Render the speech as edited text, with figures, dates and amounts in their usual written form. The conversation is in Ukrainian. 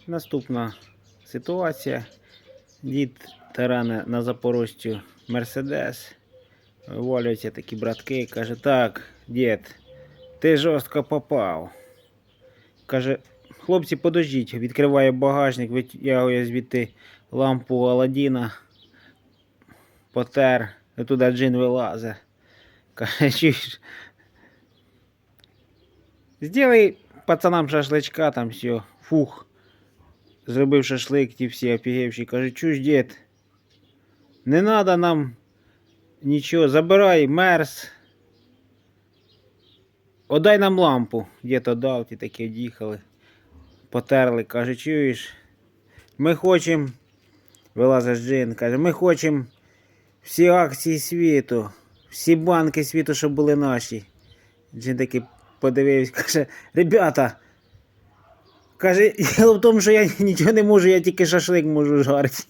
Наступна ситуація. Дід таране на Запорожцю Мерседес. Вивалюються такі братки. Каже, так, дід, ти жорстко попав. Каже, хлопці, подождіть. Відкриває багажник, витягує звідти лампу Аладдіна. Потер, і туди джин вилазить. Каже, чуєш, зробай пацанам шашличка, там все, фух. Зробив шашлик, ті всі офігевші. Каже, чуєш, дід, не треба нам нічого, забирай мерз. Отдай нам лампу. Дід отдав, ті такі од'їхали. Потерли, каже, чуєш, ми хочемо, вилазить джин, каже, ми хочемо всі акції світу, всі банки світу, щоб були наші. Джин такий подивився, каже, ребята, каже, діло в тому, що я нічого не можу, я тільки шашлик можу жарити.